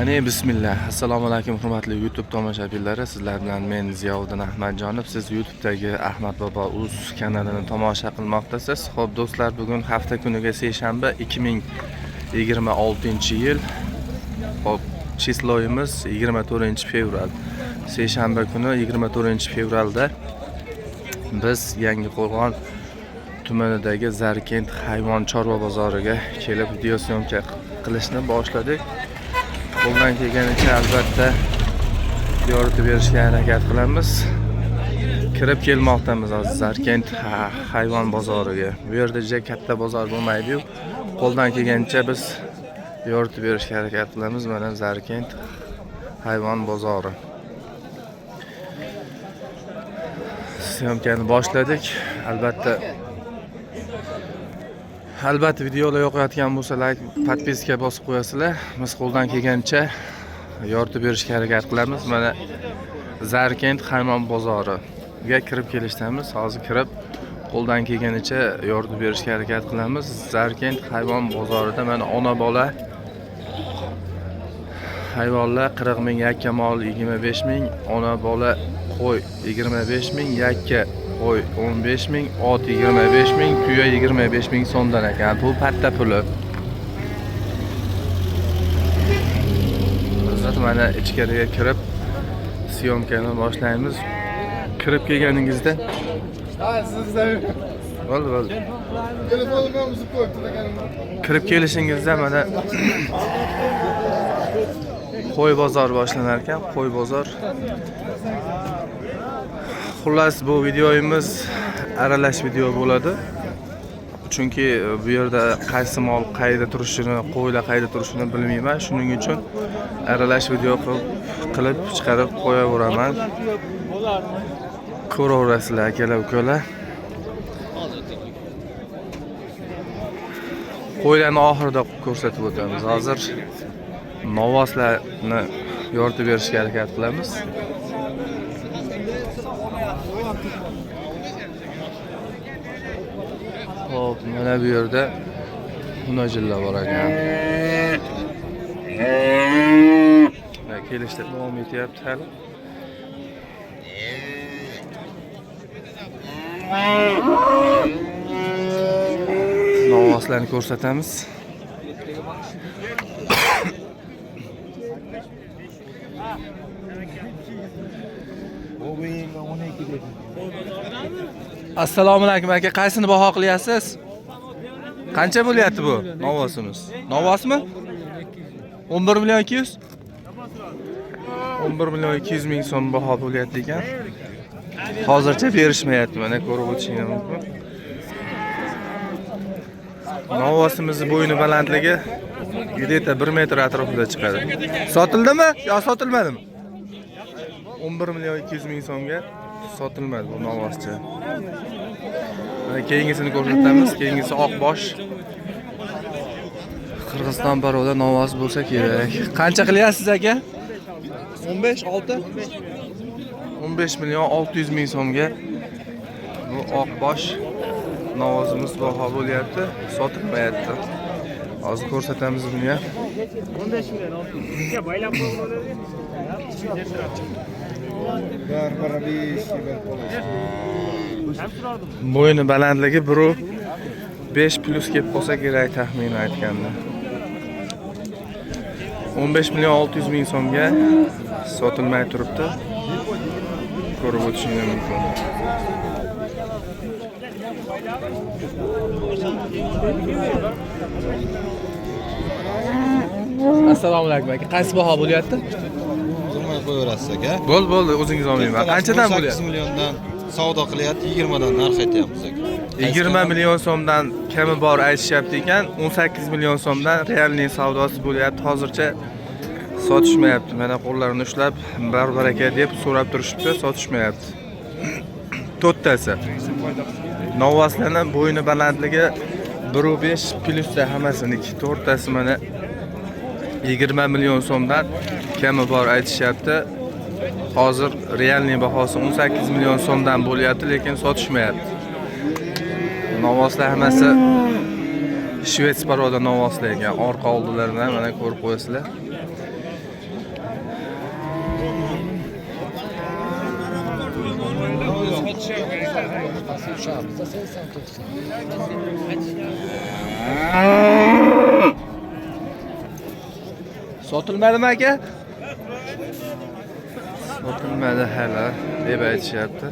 Ani bismillah. Assalomu alaykum hurmatli YouTube tomoshabinlari. Sizlar bilan men Ziyovuddin Ahmadjonov. Siz YouTube'dagi Ahmad Bobo Uz kanalini tomosha qilmoqdasiz. Xo'p do'stlar, bugun hafta kuniga seshanba 2026-yil. Xo'p, chisloyimiz 24-fevral. Seshanba kuni 24-fevralda biz Yangiqo'rg'on tumanidagi Zarkent hayvon chorva bozoriga kelib video syomka qilishni boshladik. Qo'ldan kelganicha albatta yoritib berishga harakat qilamiz. Kirib kelmoqdamiz hozir Zarkent hayvon bozoriga. Bu yerda juda katta bozor bo'lmaydi-yu. Qo'ldan kelganicha biz yoritib berishga harakat qilamiz. Mana Zarkent hayvon bozori. Syomkani boshladik. Albatta videolar yoqayotgan bo'lsa like, podpiska bosib qo'yasizlar. Biz qo'ldan kelgancha yoritib berishga harakat qilamiz. Mana Zarkent hayvon bozoriga kirib kelishdamiz. Hozir kirib qo'ldan kelganicha yoritib berishga harakat qilamiz. Zarkent hayvon bozorida mana ona bola hayvonlar 40 ming, yakka mol 25 ming, ona bola qo'y 25 ming, yakka qo'y 15 ming, ot 25 ming, tuya 25 ming so'mdan ekan. Bu patta puli. Biz mana ichkariga kirib syomkani boshlaymiz. Kirib kelganingizda bo'ldi. Telefonimizni qo'yib turganimda. Kirib kelishingizda mana qo'y bozor boshlanar ekan, qo'y bozor. Xullas bu videoyimiz aralash video bo'ladi. Chunki bu yerda qaysi mol qayerda turishini, qo'ylar qayerda turishini bilmayman. Shuning uchun aralash video qilib chiqarib qo'yaveraman. Ko'raverasizlar akalar, ukalar. Qo'ylarni oxirida ko'rsatib o'tamiz. Hozir novvoslarni yoritib berishga harakat qilamiz. Hop, mana bu yerda hunajillar bor ekan. Kelishda davom etyapti hali. Novvoslarni ko'rsatamiz. Assalomu alaykum aka, qaysini baho qilyapsiz? Qancha bo'lyapti bu novvosimiz? Novvosmi? 11 million 200? 11 million 200 ming so'm baho bo'lyapti ekan. Hozircha berishmayapti, mana ko'rib o'tishingiz mumkin. Novvosimizning bo'yni balandligi где-то 1 metr atrofida chiqadi. Sotildimi yo sotilmadimi? 11 million 200 ming so'mga sotilmadi bu novvoscha. Mana keyingisini ko'rsatamiz. Keyingisi oqbosh. Qirg'iziston baroda novvos bo'lsa kerak. Qancha qilyapsiz aka? 15 million 600 ming so'mga bu oqbosh novvosimiz baho bo'lyapti, sotilmayapti. Hozir ko'rsatamiz buni ham. 15 million 600 ga baylab qo'yiladi. Bo'yni balandligi 1.5 plus kelib qolsa kerak taxminan aytganda. 15 million 600 ming so'mga sotilmay turibdi. Ko'rib o'tishingiz mumkin. Assalomu alaykum aka. Qaysi baho bo'lyapti? O'zingizga qo'yaverasiz aka. Bo'ldi, o'zingiz olmayman. Qanchadan bo'lyapti? 8 milliondan savdo qilyapti, 20 dan narx aytyapmiz aka. 20 million so'mdan kami bor aytishyapti ekan, 18 million so'mdan realniy savdosi bo'lyapti. Hozircha sotishmayapti. Mana qo'llarini ushlab, baraka deb so'rab turishibdi, sotishmayapti. To'rttasi. Novvoslarning bo'yni balandligi 1.5 plusda hammasiniki. To'rttasi mana 20 million so'mdan kami bor aytishyapti. Hozir realniy bahosi 18 million so'mdan bo'lyapti, lekin sotishmayapti. Novvoslar hammasi Shvets paroda novvoslar ekan. Orqa oldilaridan mana ko'rib qo'yasizlar. Sotilmadimi aka? Sotilmadi hali deb aytishyapti.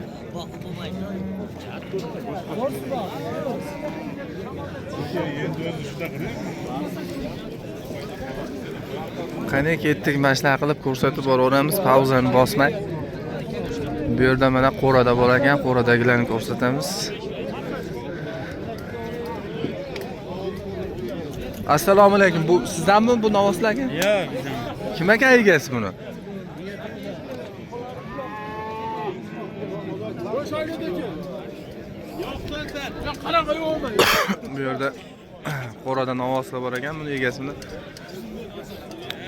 Qani ketdik, mashina qilib ko'rsatib boraveramiz, pauzani bosmay. Bu yerda mana qo'rada bor ekan, qo'radagilarni ko'rsatamiz. Assalomu alaykum. Bu sizdanmi bu novoslar aka? Yo'q, bizdan. Kim aka egasi buni? Bu yerda qo'rada novoslar bor ekan, buni egasini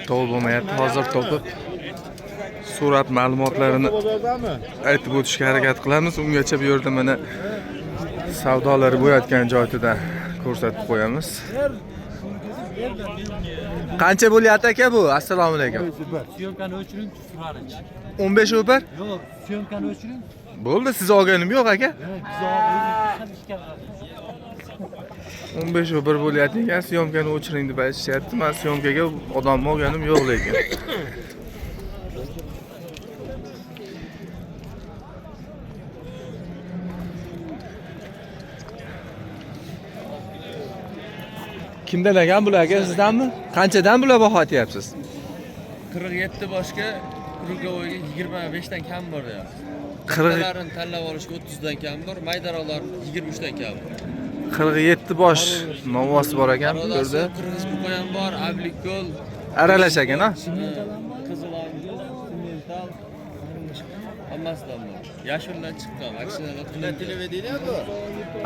topib bo'lmayapti. Hozir topib surat ma'lumotlarini aytib o'tishga harakat qilamiz. Ungacha bu yerda mana savdolari bo'layotgan joyida ko'rsatib qo'yamiz. Qancha bo'lyapti aka bu? Assalomu alaykum. Syomkani o'chiring, tufrarinch. 15 o'par? Yo'q, syomkani o'chiring. Bo'ldi, siz olganim yo'q aka. Biz 15 o'par bo'lyapti ekan, syomkani o'chiring deb aytishyapti. Men syomkaga odamni olganim yo'q lekin. Kimdan ekan bularga? Sizdanmi? Qanchadan bular baho aytyapsiz? 47 boshga Rugovoyga 25 dan kam bor ya. 40 Kattalarni tanlab olishga 30 dan kam bor, maydaroqlar 23 dan kam bor. 47 bosh novvos bor ekan bu yerda. Qirg'iz buqay ham bor, Ablikko'l, Aralash ekan, ha? Qiziloyli, Simental, hammasidan bor. Yashildan chiqqan, aksiyalar qilinadi.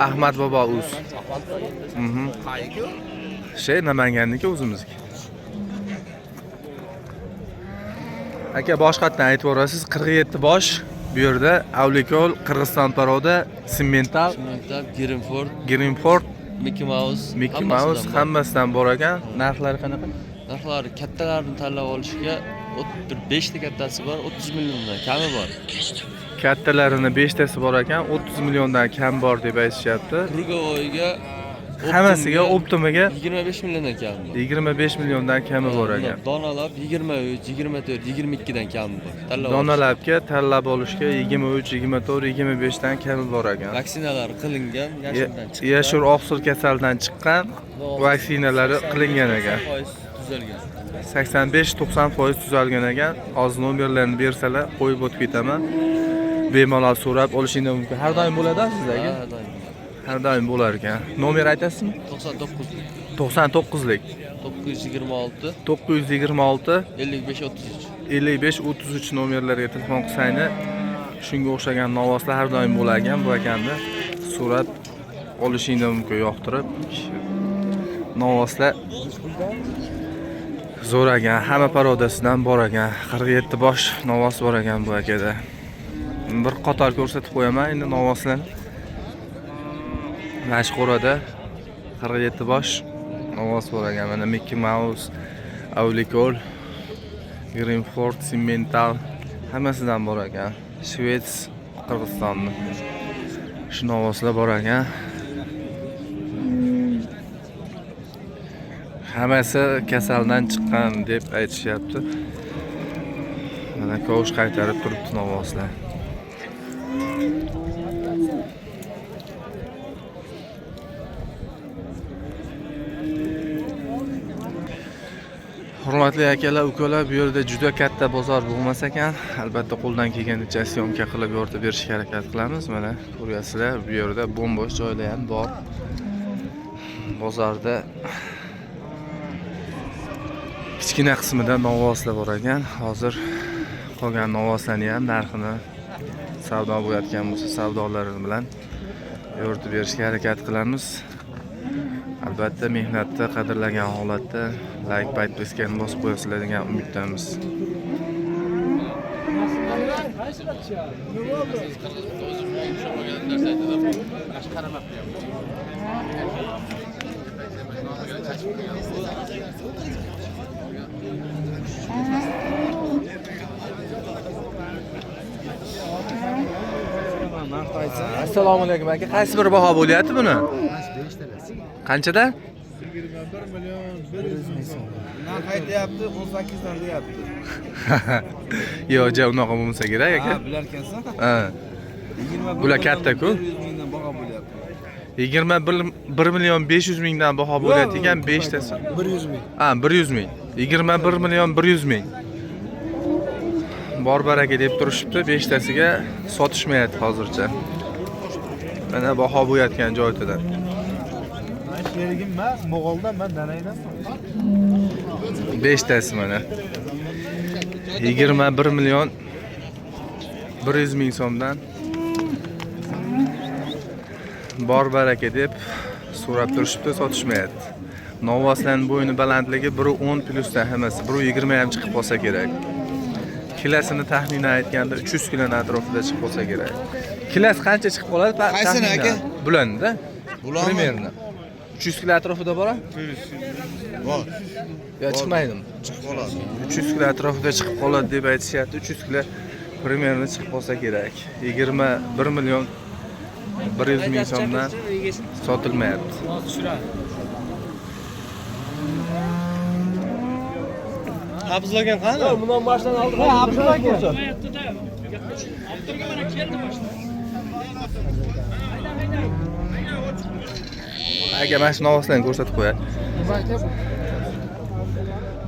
Ahmad bobo uz. Namanganniki o'zimizniki. Aka boshqatdan aytib o'rasiz, 47 bosh bu yerda Avlikol, Qirg'iziston paroda, Simental, Greenford, Mickey Mouse hammasidan bor ekan. Narxlari qanaqa? Narxlari kattalarni tanlab olishga 5 ta kattasi bor, 30 milliondan kami bor. Kattalarini 5 tasi bor ekan, 30 milliondan kam bor deb aytishyapti. Rugovoyga Hammasiga Optimaga 25 milliondan kam bor. 25 milliondan kami bor ekan. Donalab 23, 24, 22 dan kam bor. Donalabga tanlab olishga 23, 24, 25 dan kami bor ekan. Vaksinalar qilingan, yashildan chiqqan. Yashil oqsil kasaldan chiqqan vaksinalari qilingan ekan. Tuzalgan. 85-90% tuzalgan ekan. Hozir nomerlarini bersalar, qo'yib o'tib ketaman. Bemalol so'rab olishingiz mumkin. Har doim bo'ladi sizlarga? Har doim bo'lar ekan. Nomer aytasizmi? 99 99lik. 926 926 55 33. 55-33 nomerlarga telefon qilsangiz, shunga o'xshagan novoslar har doim bo'lar ekan. Bu akanda surat olishingiz mumkin yoqtirib. Novoslar zo'r ekan, hamma parodasidan bor ekan. 47 bosh novos bor ekan bu akada. Bir qator ko'rsatib qo'yaman endi novoslarni. Mashqorada 47 bosh novos bor ekan. Mana Mickey Mouse, Avlikol, Greenford, Simental hammasidan bor ekan. Shvets, Qirg'izistonni. Shu novoslar bor ekan. Hammasi kasaldan chiqqan deb aytishyapti. Mana ko'sh qaytarib turibdi novoslar. Hurmatli akalar, ukalar, bu yerda juda katta bozor bo'lmas ekan. Albatta qo'ldan kelganicha syomka qilib yoritib berishga harakat qilamiz. Mana ko'ryapsizlar, bu yerda bo'm-bo'sh joylar ham bor. Bozorda kichkina qismida novvoslar bor ekan. Hozir qolgan novvoslarni ham narxini savdo bo'layotgan bo'lsa, savdolari bilan yoritib berishga harakat qilamiz. Albatta mehnatda qadrlagan holatda like, podpiskani bosib qo'yasizlar degan umiddamiz. Narx Assalomu alaykum aka. Qaysi bir baho bo'lyapti buni? Qanchada? 100 ming. Aytyapti 18 dan deyapti. Yo'q, ja unaqa bo'lmasa kerak aka. Bilarkansan? Ha. 21 Bular katta-ku. 100 mingdan baho bo'lyapti. 21 million 500 mingdan baho bo'layotgan ekan 5 tasi. 100 ming. Ha, 100 ming. 21 million 100 ming. Bor baraka deb turishibdi, 5 tasiga sotishmayapti hozircha. Mana baho bo'layotgan joyidan. Sherigim emas, Mo'g'oldan men danaydan. 5 tasi mana. 21 million 100 ming so'mdan bor baraka deb so'rab turishibdi, sotishmayapti. Novvoslarning bo'yni balandligi 1.10 plusdan hammasi 1.20 ham chiqib qolsa kerak. Kilosini taxminan aytganda 300 kg atrofida chiqib qolsa kerak. Kilosi qancha chiqib qoladi? Qaysini aka? Bulanida. Bulanmi? Primerni. 300 kg atrofida bor? Bor. Yo, chiqmaydimi? Chiqib qoladi. 300 kg atrofida chiqib qoladi deb aytishyapti. 300 kg primerni chiqib qolsa kerak. 21 million 100 ming so'mdan sotilmayapti. Qabzlagan qani? Bundan boshdan oldi. Ha, qabzlagan. Aka, mana shu novoslarni ko'rsatib qo'yay.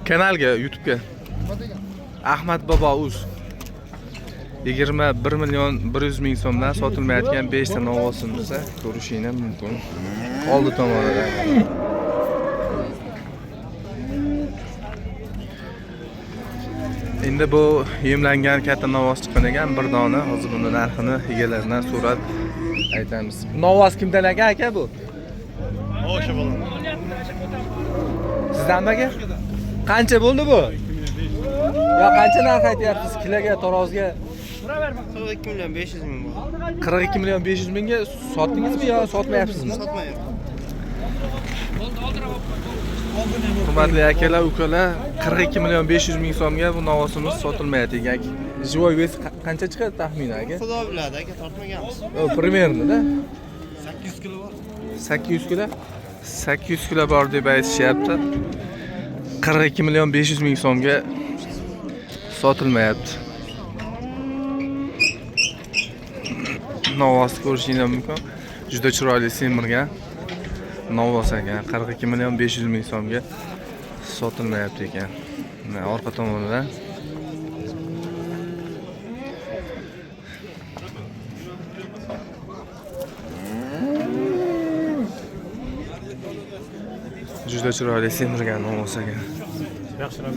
Kanalga, YouTube'ga. Ahmad Bobo Uz. 21 million 100 ming so'mdan sotilmayotgan 5 ta novosimizni ko'rishingiz mumkin. Oldi tomonida. Endi bu yemlangan katta novos chiqqan ekan, bir dona. Hozir buni narxini egalaridan so'rab aytamiz. Novos kimdan aka bu? O'sha bo'lar. Sizdanmi aka? Qancha bo'ldi bu? Yo, qancha narx aytyapsiz? Kiloga, tarozga? 42 milyon 500 ming bor. 42 million 500 mingga sotdingizmi yo sotmayapsizmi? Sotmayapman. Hurmatli akalar, ukalar, 42 million 500 ming so'mga bu novosimiz sotilmayapti ekan. Живой вес qancha chiqadi taxminan aka? Xudo biladi aka, tortmaganmiz. Примерно-da. 800 kilo bor. 800 kilo? 800 kilo bor deb aytishyapti. 42 million 500 ming so'mga sotilmayapti. Novos ko'rishingiz mumkin. Juda chiroyli semirgan novos ekan. 42 million 500 ming so'mga sotilmayapti ekan. Mana orqa tomonida juda chiroyli semirgan novos ekan. Yaxshirab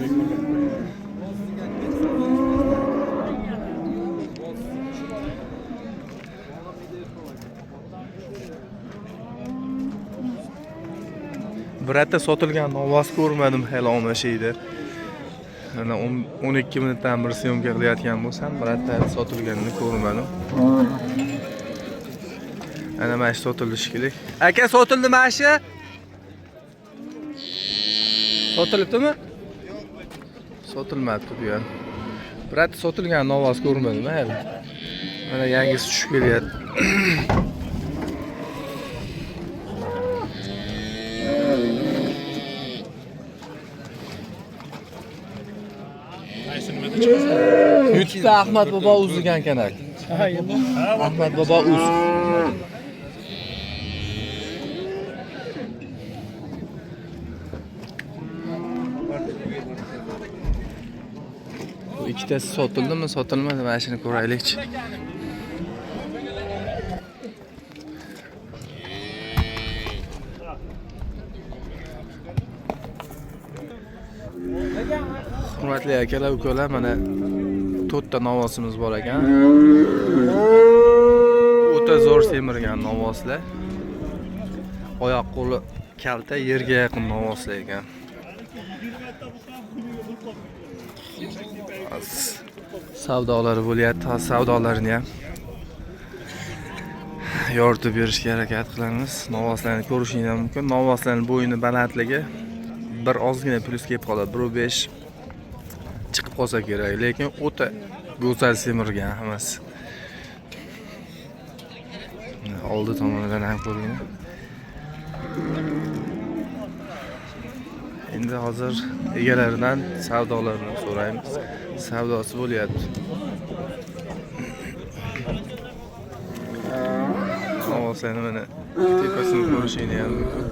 Birata sotilgan novos ko'rmadim hali omashiyda. Mana 12 minutdan bir syomka qilayotgan bo'lsam, birata sotilganini ko'rmadim. Ana mana shu sotildi shekilli. Aka, sotildi mana shu? Sotilibdimi? Sotilmabdi bu ham. Birata sotilgan novos ko'rmadim hali. Mana yangisi tushib kelyapti. YouTube'da Ahmad Bobo Uz degan kanal. Ahmad Bobo Uz. Bu ikkitasi sotildimi, sotilmadi? Mana shuni ko'raylikchi. Hurmatli akalar, ukalar, mana 4 ta novosimiz bor ekan. O'ta zo'r semirgan novoslar. Oyoq qo'li kalta, yerga yaqin novoslar ekan. Savdolari bo'lyapti, savdolarini ham yoritib berishga harakat qilamiz. Novoslarni ko'rishingiz mumkin. Novoslarning bo'yini balandligi bir ozgina plus kelib qoladi. 1.5 chiqib qolsa kerak, lekin o'ta go'zal semirgan hammasi. Oldi tomonidan ham ko'rgan. Endi hozir egalaridan savdolarini so'raymiz. Savdosi bo'lyapti. Novoslarni mana tepasini ko'rishingiz ham mumkin.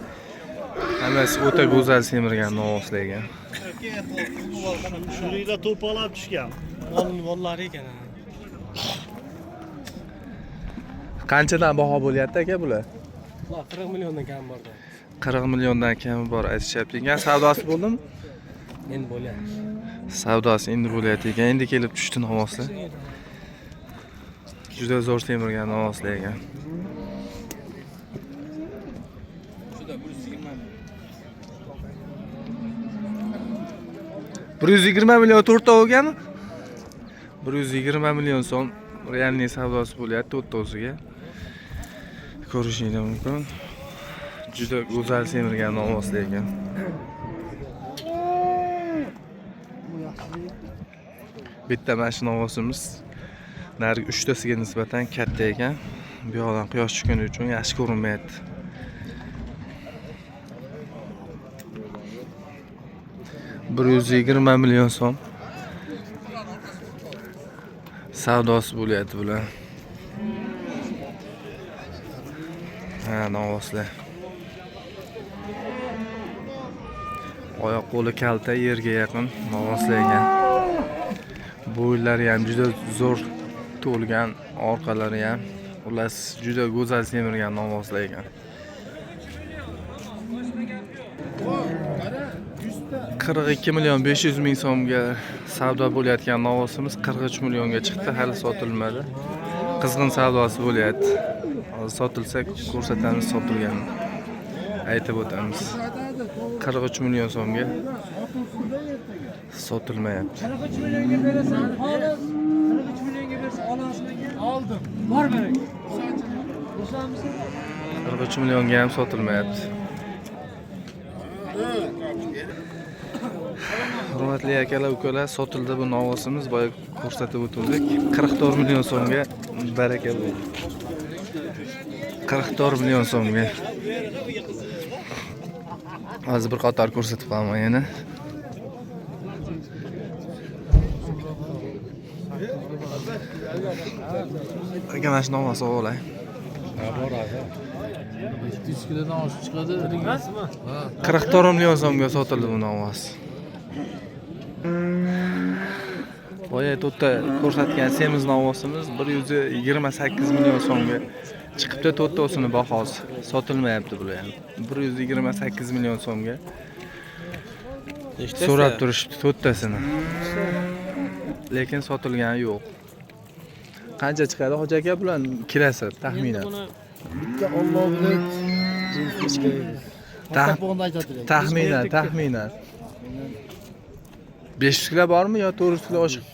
Hammasi o'ta go'zal semirgan novoslar ekan. Shuningda to'polab tushgan. Mollar ekan. Qanchadan baho bo'lyapti aka bular? 40 milliondan kam borda. 40 milliondan kami bor aytishyapti ekan. Savdosi bo'ldimi? Endi bo'lyapti. Savdosi endi bo'lyapti ekan. Endi kelib tushdi novoslar. Juda zo'r semirgan novoslar ekan. $120 million to'rtta bo'lganmi? 120 million so'm realniy savdosi bo'lyapti to'rttasiga. Ko'rishingiz mumkin. Juda go'zal semirgan novoslar ekan. Bitta mana shu novosimiz narigi 3tasiga nisbatan katta ekan. Bu yoqdan quyosh chiqqani uchun yaxshi ko'rinmayapti. $120 million so'm savdosi bo'lyapti bular. Ha, novoslar. Oyoq qo'li kalta, yerga yaqin novoslar ekan. Bo'ylari ham juda zo'r to'lgan, orqalari ham ular juda go'zal semirgan novoslar ekan. 42 million 500 ming so'mga savdo bo'layotgan novosimiz 43 millionga chiqdi, hali sotilmadi. Qizg'in savdosi bo'lyapti. Hozir sotilsa ko'rsatamiz, sotilganini aytib o'tamiz. 43 million so'mga sotilmayapti. 43 millionga berasan, xolos. 43 millionga bersa olasiz. Oldim. Bor bering. 43 millionga ham sotilmayapti. Hurmatli akalar, ukalar, sotildi bu novosimiz. Boya ko'rsatib o'tdik. 44 million so'mga baraka bo'ldi. 44 million so'mga. Hozir bir qator ko'rsatib qo'yaman yana. Aka mana shu novosi olay. Ha, boradi. 200 kilodan oshib chiqadi. 44 million so'mga sotildi bu novos. Boya to'rtta ko'rsatgan semiz novosimiz 128 million so'mga chiqibdi. To'rttasini bahosi sotilmayapti bular ham. 128 million so'mga so'rab turishibdi to'rttasini. Lekin sotilgani yo'q. Qancha chiqadi hoji aka bular kirasi taxminan? Bitta Alloh bilan Taxminan. 500 kilo bormi yo 400 kilo oshiq?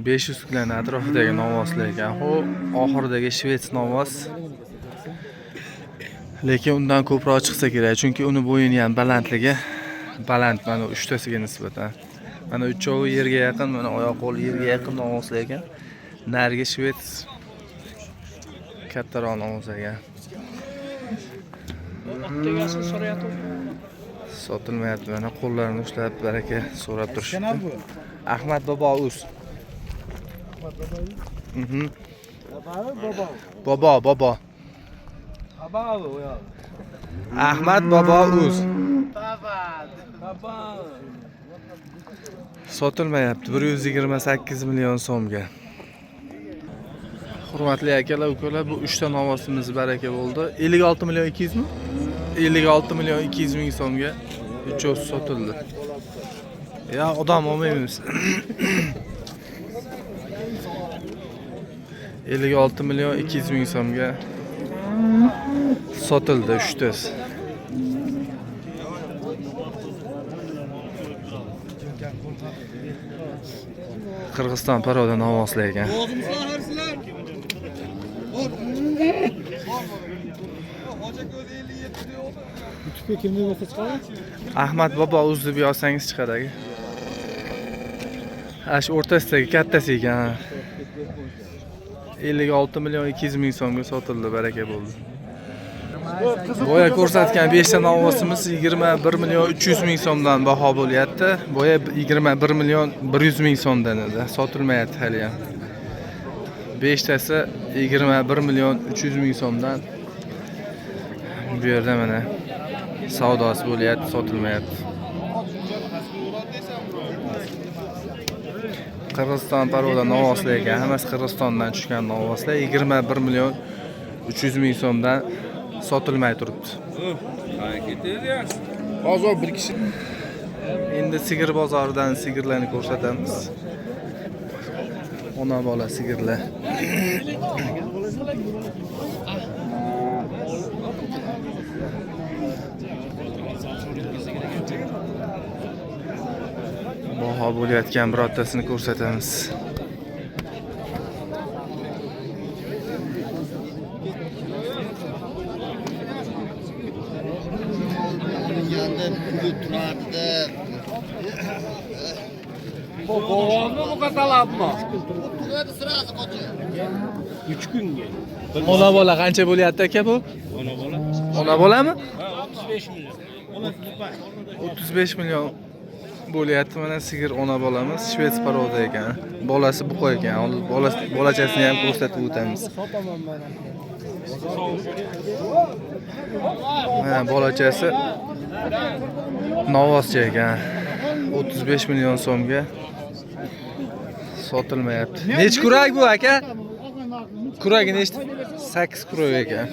500 kiloni atrofidagi novoslar ekan. Xo'p, oxiridagi shvets novos. Lekin undan ko'proq chiqsa kerak, chunki uni bo'yini ham balandligi baland mana 3tasiga nisbatan. Mana uchovi yerga yaqin, mana oyoq qo'li yerga yaqin novoslar ekan. Narigi shvets kattaroq novos ekan. Ottegasini so'rayapti. Sotilmayapti. Mana qo'llarini ushlab baraka so'rab turishibdi. Ahmad bobo uz. Bobo. Ahmad bobo uz. Sotilmayapti 128 million so'mga. Hurmatli akalar, ukalar, bu 3 ta novosimiz baraka bo'ldi. 56 million 200 mi? 56 million 200 ming so'mga ucho'si sotildi. Ya odam olmaymiz. 56 million 200 ming so'mga sotildi 3tasi. Qirg'iziston paroda novoslar ekan. YouTube'ga kimni bo'lsa chiqadi? Ahmad bobo uz deb yozsangiz chiqadi aka. Ash o'rtasidagi kattasi ekan. 56 million 200 ming so'mga sotildi, baraka bo'ldi. Boya ko'rsatgan 5 ta novosimiz 21 million 300 ming so'mdan baho bo'lyapti. Boya 21 million 100 ming so'mdan edi, sotilmayapti hali ham. 5 tasi 21 million 300 ming so'mdan bu yerda mana savdosi bo'lyapti, sotilmayapti. Qirg'iziston paroda novoslar ekan, hammasi Qirg'izistondan tushgan novoslar 21 million 300 ming so'mdan sotilmay turibdi. Bozor bir kishi. Endi sigir bozoridan sigirlarni ko'rsatamiz. Ona bola sigirlar. Baho bo'layotgan birortasini ko'rsatamiz. Bu katalabmı? 3 gün gel. Ona bola qancha bo'lyapti aka bu? Ona bolami? 35 milyon. 35 million bo'lyapti. Mana sigir ona bolamiz, Shvets paroda ekan. Bolasi buqa ekan. Bolachasini ham ko'rsatib o'tamiz. Mana bolachasi novoscha ekan. 35 million so'mga sotilmayapti. Nech kurak bu aka? Kuragi nechta? 8 kurak ekan.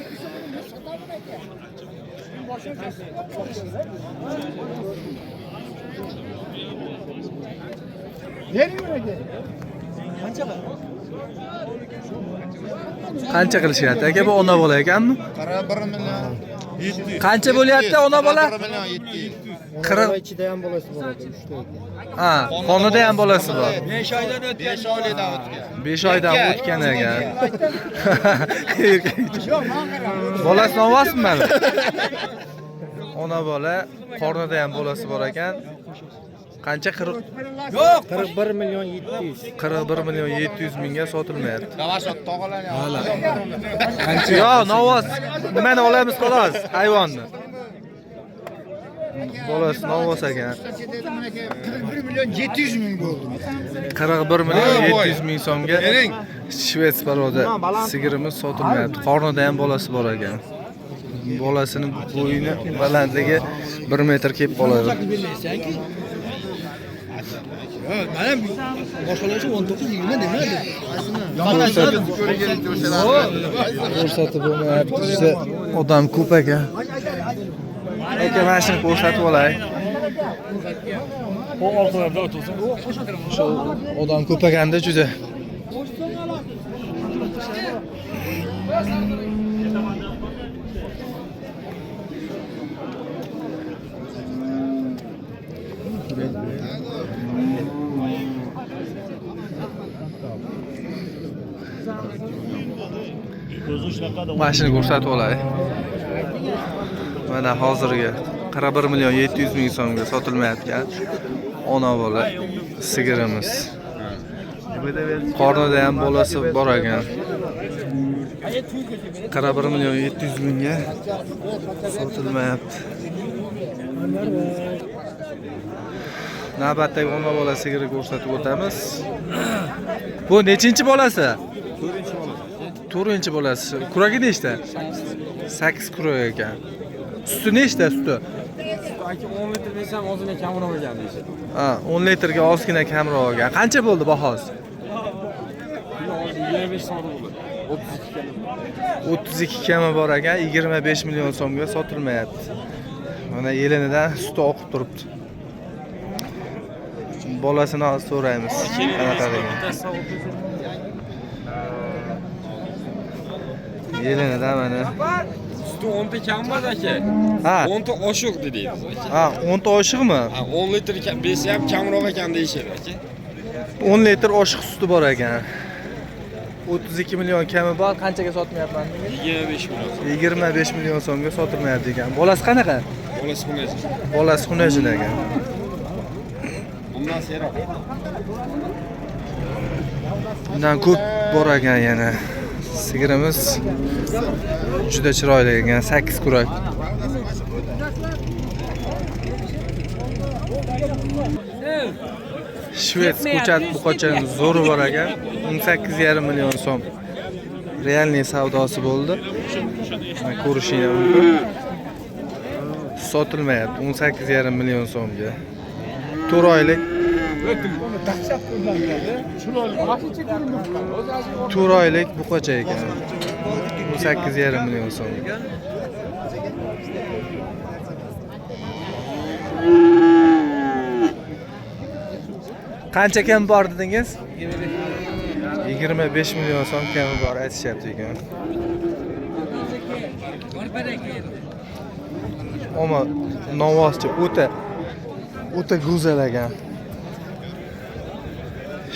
Qancha qilishyapti aka, bu ona bola ekanmi? 41 million 700. Qancha bo'lyapti ona bola? 41 million 700. 40. ichida ham bolasi bor edi, 3 ta ekan. Ha, qonida ham bolasi bor. 5 oydan o'tgan. 5 oydan o'tgan. 5 oydan o'tgan ekan. Bolasi novosmi mana? Ona bola, qornida ham bolasi bor ekan. Qancha? 41 milyon 700. 41 million 700 mingga sotilmayapti. Tovar sot tog'alarni. Yo, novos. Nimani olamiz xolos, hayvonni. Bolasi novos ekan. 41 million 700 ming bo'ldi. 41 million 700 ming so'mga Shvets paroda sigirimiz sotilmayapti. Qornida ham bolasi bor ekan. Bolasini bo'yini balandligi 1 metr kelib qoladi. Mana boshqalarcha 19-20 demadi. Ko'rsatib bo'lmayapti. Juda odam ko'p ekan. Aka, mana shuni ko'rsatib olay. Shu odam ko'p ekanda juda. Mashina ko'rsatib olay. Mana hozirgi 41 million 700 ming so'mga sotilmayotgan ona bola sigirimiz. Qornida ham bolasi bor ekan. 41 million 700 mingga sotilmayapti. Navbatdagi ona bola sigiri ko'rsatib o'tamiz. Bu nechinchi bolasi? 4-chi bolasi. Kuragi nechta? 8 kurak ekan. Suti nechta suti? 10 litr desam ozgina kamroq bo'lgan deydi. Ha, 10 litrga ozgina kamroq olgan. Qancha bo'ldi bahosi? 25 so'm bo'ldi. 32 kami bor ekan, 25 million so'mga sotilmayapti. Mana yelinidan suti oqib turibdi. Bolasini so'raymiz. Qanaqa degan. Yelinidan mana Suti 10 ta kam bor aka. Ha. 10 ta oshiq dedi. Ha, 10 ta oshiqmi? Ha, 10 litr bersa ham kamroq ekan deyishadi aka. 10 litr oshiq suti bor ekan. 32 million kami bor. Qanchaga sotmayapman? 25 million. 25 million so'mga sotilmayapti ekan. Bolasi qanaqa? Bolasi xunajin. Bolasi xunajin ekan. Bundan ko'p bor ekan yana. Sigirimiz juda chiroyli ekan, 8 kurak. Shvets ko'chat buqachaning zo'ri bor ekan. 18,5 million so'm. Realniy savdosi bo'ldi. Mana ko'rishingiz mumkin. Sotilmayapti 18,5 million so'mga. 4 oylik 4 oylik buqacha ekan. 18,5 million so'mga. Qancha kam bor dedingiz? 25 million so'm kami bor aytishyapti ekan. Ammo novvoschi o'ta go'zal ekan.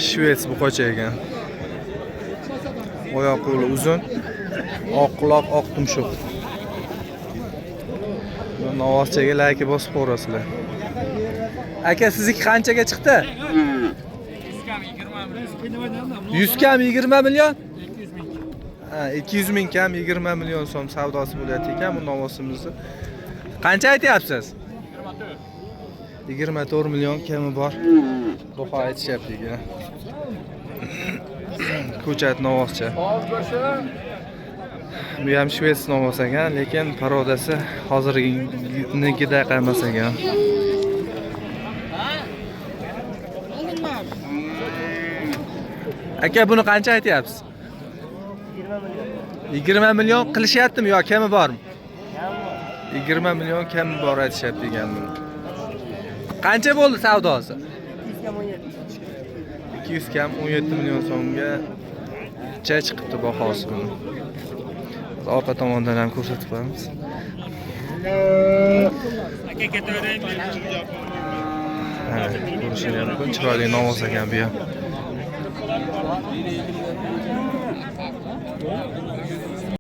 Shvets buqacha ekan. Oyoq qo'li uzun, oq quloq, oq tumshuq. Novvoschaga layki bosib qo'rasizlar. Aka, sizniki qanchaga chiqdi? 100 kam 20 million? 200 ming kam 20 million so'm savdosi bo'layotgan ekan bu novvosimizni. Qancha aytyapsiz? 24 million kami bor. Buqa aytishyapti ekan. Ko'chat novvoscha. Bu ham shvets novvos ekan, lekin parodasi hozirginikidek emas ekan. Aka, buni qancha aytyapsiz? 20 million qilishyaptimi yo kami bormi? 20 million kami bor aytishyapti ekan buni. Qancha bo'ldi savdosi? 200 kam 17 million so'mga chiqibdi bahosi buni. Orqa tomondan ham ko'rsatib qo'yamiz. Aka ketaveraymi? Ha, ko'rishingiz mumkin, chiroyli novvos ekan bu ham.